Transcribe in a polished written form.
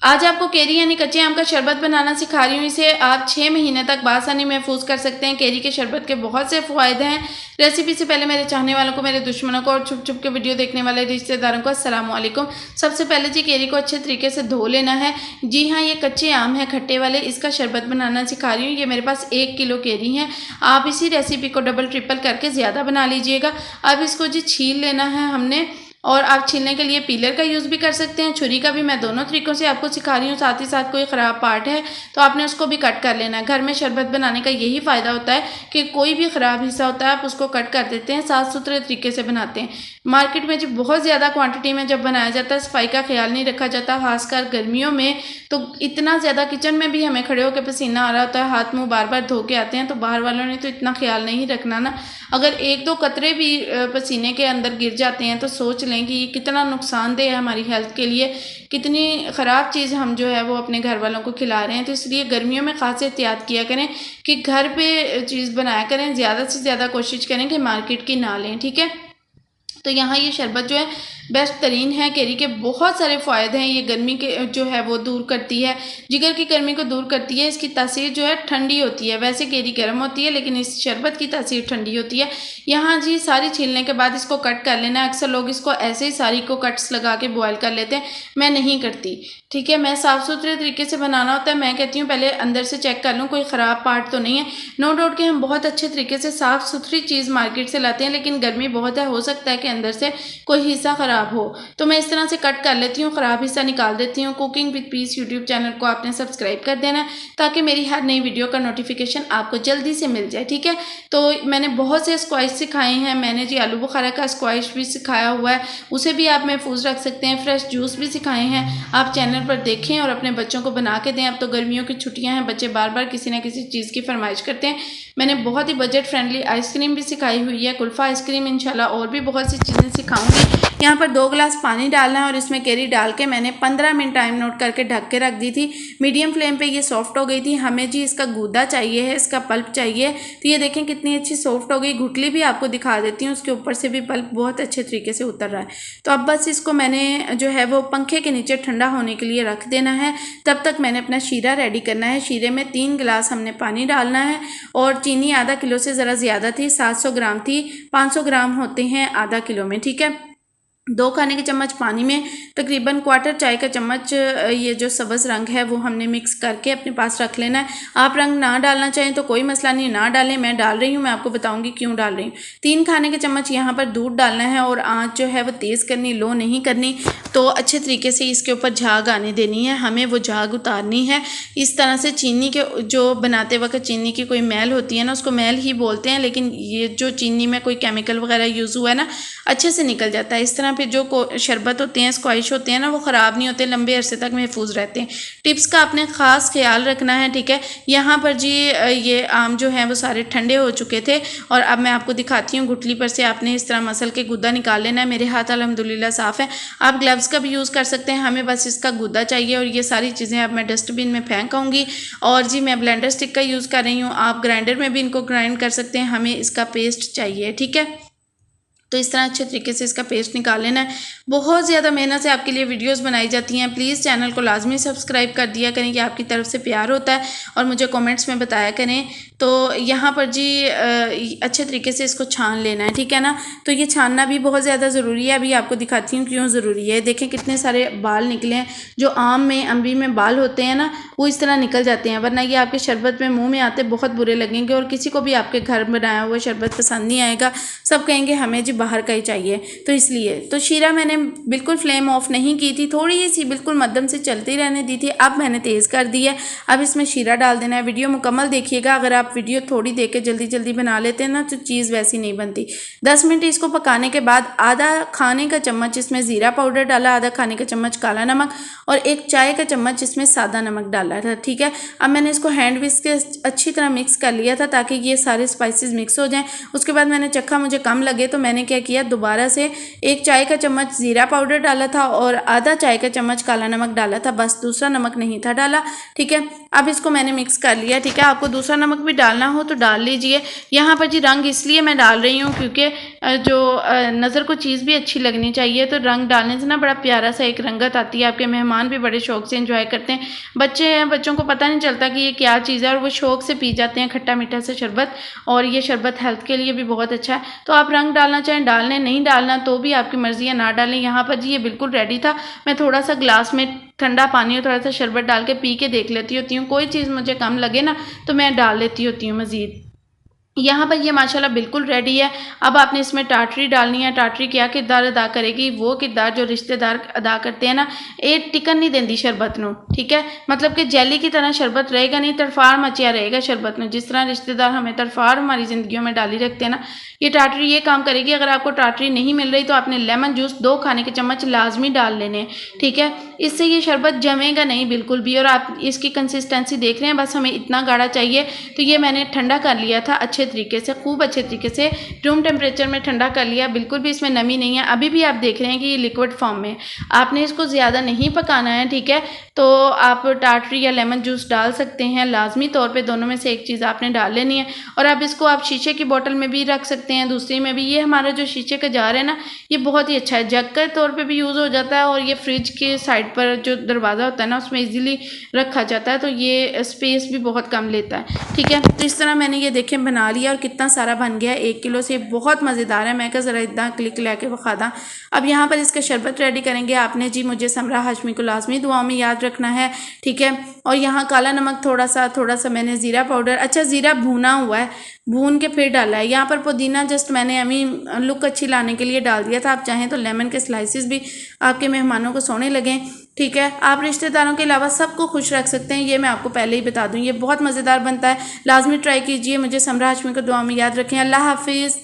आज आपको केरी यानी कच्चे आम का शरबत बनाना सिखा रही हूँ। इसे आप 6 महीने तक बासानी महफूज कर सकते हैं। केरी के शरबत के बहुत से फ़ायदे हैं। रेसिपी से पहले मेरे चाहने वालों को, मेरे दुश्मनों को और छुप छुप के वीडियो देखने वाले रिश्तेदारों को अस्सलाम वालेकुम। सबसे पहले जी केरी को अच्छे तरीके से धो लेना है। जी हाँ, ये कच्चे आम है खट्टे वाले, इसका शरबत बनाना सिखा रही हूँ। ये मेरे पास 1 किलो केरी हैं। आप इसी रेसिपी को डबल ट्रिपल करके ज़्यादा बना लीजिएगा। अब इसको जी छील लेना है हमने, और आप छीलने के लिए पीलर का यूज़ भी कर सकते हैं, छुरी का भी। मैं दोनों तरीक़ों से आपको सिखा रही हूँ। साथ ही साथ कोई ख़राब पार्ट है तो आपने उसको भी कट कर लेना है। घर में शरबत बनाने का यही फ़ायदा होता है कि कोई भी ख़राब हिस्सा होता है आप उसको कट कर देते हैं, साफ़ सुथरे तरीके से बनाते हैं। मार्केट में जब बहुत ज़्यादा क्वांटिटी में जब बनाया जाता है, सफाई का ख्याल नहीं रखा जाता, खासकर गर्मियों में तो इतना ज़्यादा किचन में भी हमें खड़े होकर पसीना आ रहा होता है, हाथ मुँह बार बार धो के आते हैं, तो बाहर वालों ने तो इतना ख्याल नहीं रखना ना। अगर 1-2 कतरे भी पसीने के अंदर गिर जाते हैं तो सोच लें कि ये कितना नुकसानदेह है हमारी हेल्थ के लिए, कितनी ख़राब चीज़ हम जो है वो अपने घर वालों को खिला रहे हैं। तो इसलिए गर्मियों में ख़ास एहतियात किया करें कि घर पे चीज़ बनाया करें। ज़्यादा से ज़्यादा कोशिश करें कि मार्केट की ना लें, ठीक है। तो यहाँ ये शरबत जो है बेस्ट तरीन है। केरी के बहुत सारे फ़ायदे हैं। ये गर्मी के जो है वो दूर करती है, जिगर की गर्मी को दूर करती है। इसकी तासीर जो है ठंडी होती है। वैसे केरी गर्म होती है लेकिन इस शरबत की तासीर ठंडी होती है। यहाँ जी सारी छीलने के बाद इसको कट कर लेना है। अक्सर लोग इसको ऐसे ही सारी को कट्स लगा के बॉयल कर लेते हैं, मैं नहीं करती, ठीक है। मैं साफ़ सुथरे तरीके से बनाना होता है। मैं कहती हूँ पहले अंदर से चेक कर लूँ कोई ख़राब पार्ट तो नहीं है। नो डाउट कि हम बहुत अच्छे तरीके से साफ़ सुथरी चीज़ मार्केट से लाते हैं, लेकिन गर्मी बहुत है, हो सकता है कि अंदर से कोई हिस्सा ख़राब हो। तो मैं इस तरह से कट कर लेती हूँ, ख़राब हिस्सा निकाल देती हूँ। Cooking with piece YouTube channel को आपने सब्सक्राइब कर देना है ताकि मेरी हर नई वीडियो का नोटिफिकेशन आपको जल्दी से मिल जाए, ठीक है। तो मैंने बहुत से स्क्वैश सिखाए हैं। मैंने जी आलू बुखारा का स्क्वैश भी सिखाया हुआ है, उसे भी आप महफूज रख सकते हैं। फ्रेश जूस भी सिखाए हैं, आप चैनल पर देखें और अपने बच्चों को बना के दें। अब तो गर्मियों की छुट्टियां हैं, बच्चे बार बार किसी न किसी चीज़ की फरमाइश करते हैं। मैंने बहुत ही बजट फ्रेंडली आइसक्रीम भी सिखाई हुई है, कुल्फ़ा आइसक्रीम। इंशाल्लाह और भी बहुत सी चीज़ें सिखाऊंगी। यहाँ पर 2 गिलास पानी डालना है और इसमें केरी डाल के मैंने 15 मिनट टाइम नोट करके ढक के रख दी थी। मीडियम फ्लेम पे ये सॉफ्ट हो गई थी। हमें जी इसका गूदा चाहिए है, इसका पल्प चाहिए। तो ये देखें कितनी अच्छी सॉफ्ट हो गई। घुटली भी आपको दिखा देती हूँ, उसके ऊपर से भी पल्प बहुत अच्छे तरीके से उतर रहा है। तो अब बस इसको मैंने जो है वो पंखे के नीचे ठंडा होने के लिए रख देना है। तब तक मैंने अपना शीरा रेडी करना है। शीरे में 3 गिलास हमने पानी डालना है और चीनी आधा किलो से ज़रा ज़्यादा थी, 700 ग्राम थी। 500 ग्राम होते हैं आधा किलो में, ठीक है। 2 खाने के चम्मच पानी में तकरीबन क्वार्टर चाय का चम्मच ये जो सब्ज़ रंग है वो हमने मिक्स करके अपने पास रख लेना है। आप रंग ना डालना चाहें तो कोई मसला नहीं, ना डालें। मैं डाल रही हूँ, मैं आपको बताऊंगी क्यों डाल रही हूँ। 3 खाने के चम्मच यहाँ पर दूध डालना है और आँच जो है वो तेज़ करनी, लो नहीं करनी। तो अच्छे तरीके से इसके ऊपर झाग आने देनी है, हमें वो झाग उतारनी है। इस तरह से चीनी के जो बनाते वक्त चीनी की कोई मैल होती है ना, उसको मैल ही बोलते हैं, लेकिन ये जो चीनी में कोई केमिकल वगैरह यूज़ हुआ है ना, अच्छे से निकल जाता है। इस तरह फिर जो शरबत होते हैं, स्क्वैश होते हैं ना, वो ख़राब नहीं होते, लंबे अरसे तक महफूज रहते हैं। टिप्स का आपने ख़ास ख्याल रखना है, ठीक है। यहाँ पर जी ये आम जो हैं वो सारे ठंडे हो चुके थे और अब मैं आपको दिखाती हूँ। गुठली पर से आपने इस तरह मसल के गुद्दा निकाल लेना है। मेरे हाथ अल्हम्दुलिल्लाह साफ़ है, आप ग्लव्स का भी यूज़ कर सकते हैं। हमें बस इसका गुद्दा चाहिए और ये सारी चीज़ें अब मैं डस्टबिन में फेंक आऊँगी। और जी मैं ब्लेंडर स्टिक का यूज़ कर रही हूँ, आप ग्राइंडर में भी इनको ग्राइंड कर सकते हैं। हमें इसका पेस्ट चाहिए, ठीक है। तो इस तरह अच्छे तरीके से इसका पेस्ट निकाल लेना है। बहुत ज़्यादा मेहनत से आपके लिए वीडियोस बनाई जाती हैं। प्लीज़ चैनल को लाजमी सब्सक्राइब कर दिया करें कि आपकी तरफ से प्यार होता है, और मुझे कमेंट्स में बताया करें। तो यहाँ पर जी अच्छे तरीके से इसको छान लेना है, ठीक है ना। तो ये छानना भी बहुत ज़्यादा ज़रूरी है। अभी आपको दिखाती हूँ क्यों ज़रूरी है। देखें कितने सारे बाल निकले हैं। जो आम में, अम्बी में बाल होते हैं ना, वो इस तरह निकल जाते हैं, वरना ये आपके शरबत में मुँह में आते बहुत बुरे लगेंगे और किसी को भी आपके घर बनाया हुआ शरबत पसंद नहीं आएगा। सब कहेंगे हमें जी बाहर का ही चाहिए। तो इसलिए तो शीरा मैंने बिल्कुल फ्लेम ऑफ नहीं की थी, थोड़ी सी बिल्कुल मध्यम से चलती रहने दी थी। अब मैंने तेज़ कर दी है। अब इसमें शीरा डाल देना है। वीडियो मुकम्मल देखिएगा। अगर आप वीडियो थोड़ी देख के जल्दी जल्दी बना लेते हैं ना, तो चीज़ वैसी नहीं बनती। 10 मिनट इसको पकाने के बाद आधा खाने का चम्मच इसमें ज़ीरा पाउडर डाला, आधा खाने का चम्मच काला नमक और 1 चाय का चम्मच इसमें सादा नमक डाला था, ठीक है। अब मैंने इसको हैंड विस्क के अच्छी तरह मिक्स कर लिया था ताकि ये सारे स्पाइसेस मिक्स हो जाएं। उसके बाद मैंने चखा, मुझे कम लगे तो मैंने क्या किया, दोबारा से 1 चाय का चम्मच ज़ीरा पाउडर डाला था और आधा चाय का चम्मच काला नमक डाला था, बस दूसरा नमक नहीं था डाला, ठीक है। अब इसको मैंने मिक्स कर लिया, ठीक है। आपको दूसरा नमक भी डालना हो तो डाल लीजिए। यहाँ पर जी रंग इसलिए मैं डाल रही हूँ क्योंकि जो नज़र को चीज़ भी अच्छी लगनी चाहिए। तो रंग डालने से ना बड़ा प्यारा सा एक रंगत आती है, आपके मेहमान भी बड़े शौक से एंजॉय करते हैं। बच्चे हैं, बच्चों को पता नहीं चलता कि ये क्या चीज़ है और वो शौक से पी जाते हैं खट्टा मीठा से शरबत, और ये शरबत हेल्थ के लिए भी बहुत अच्छा है। तो आप रंग डालना चाहें डाल लें, नहीं डालना तो भी आपकी मर्ज़ी है, ना डालें। यहाँ पर जी ये बिल्कुल रेडी था। मैं थोड़ा सा ग्लास में ठंडा पानी और थोड़ा सा शरबत डाल के पी के देख लेती होती हूँ। कोई चीज़ मुझे कम लगे ना तो मैं डाल लेती होती हूँ मज़ीद। यहाँ पर ये माशाल्लाह बिल्कुल रेडी है। अब आपने इसमें टाटरी डालनी है। टाटरी क्या किरदार अदा करेगी? वो किरदार जो रिश्तेदार अदा करते हैं ना, ये टिकन नहीं देंदी शरबत नूं, ठीक है। मतलब कि जेली की तरह शरबत रहेगा नहीं, तड़फाड़ मचिया रहेगा शरबत में। जिस तरह रिश्तेदार हमें तड़फाड़ हमारी ज़िंदगियों में डाली रखते हैं ना, ये टाटरी ये काम करेगी। अगर आपको टाटरी नहीं मिल रही तो आपने लेमन जूस 2 खाने के चम्मच लाजमी डाल लेने हैं, ठीक है। इससे ये शरबत जमेगा नहीं बिल्कुल भी। और आप इसकी कंसिस्टेंसी देख रहे हैं, बस हमें इतना गाढ़ा चाहिए। तो ये मैंने ठंडा कर लिया था अच्छे तरीके से, खूब अच्छे तरीके से रूम टेम्परेचर में ठंडा कर लिया। बिल्कुल भी इसमें नमी नहीं है। अभी भी आप देख रहे हैं कि ये लिक्विड फॉर्म में है। आपने इसको ज़्यादा नहीं पकाना है, ठीक है। तो आप टाटरी या लेमन जूस डाल सकते हैं, लाजमी तौर पे दोनों में से एक चीज़ आपने डाल लेनी है। और अब इसको आप शीशे की बोतल में भी रख सकते हैं, दूसरी में भी। ये हमारा जो शीशे का जार है ना, ये बहुत ही अच्छा है, जग के तौर पे भी यूज़ हो जाता है, और ये फ्रिज के साइड पर जो दरवाज़ा होता है ना उसमें इजीली रखा जाता है, तो ये स्पेस भी बहुत कम लेता है, ठीक है। तो इस तरह मैंने ये देखें बना लिया, और कितना सारा बन गया 1 किलो से। बहुत मज़ेदार है। मैं क्या ज़रा इतना क्लिक लेके बखा दा। अब यहाँ पर इसका शरबत रेडी करेंगे। आपने जी मुझे समरा हाशमी को लाजमी दुआ में याद रखना है, ठीक है। और यहाँ काला नमक थोड़ा सा मैंने ज़ीरा पाउडर, अच्छा ज़ीरा भुना हुआ है, भून के फिर डाला है। यहाँ पर पुदीना जस्ट मैंने अभी लुक अच्छी लाने के लिए डाल दिया था। आप चाहें तो लेमन के स्लाइसिस भी आपके मेहमानों को सोने लगें, ठीक है। आप रिश्तेदारों के अलावा सबको खुश रख सकते हैं, ये मैं आपको पहले ही बता दूं। ये बहुत मज़ेदार बनता है, लाजमी ट्राई कीजिए। मुझे समरा हाशमी को दुआ में याद रखें। अल्लाह हाफिज़।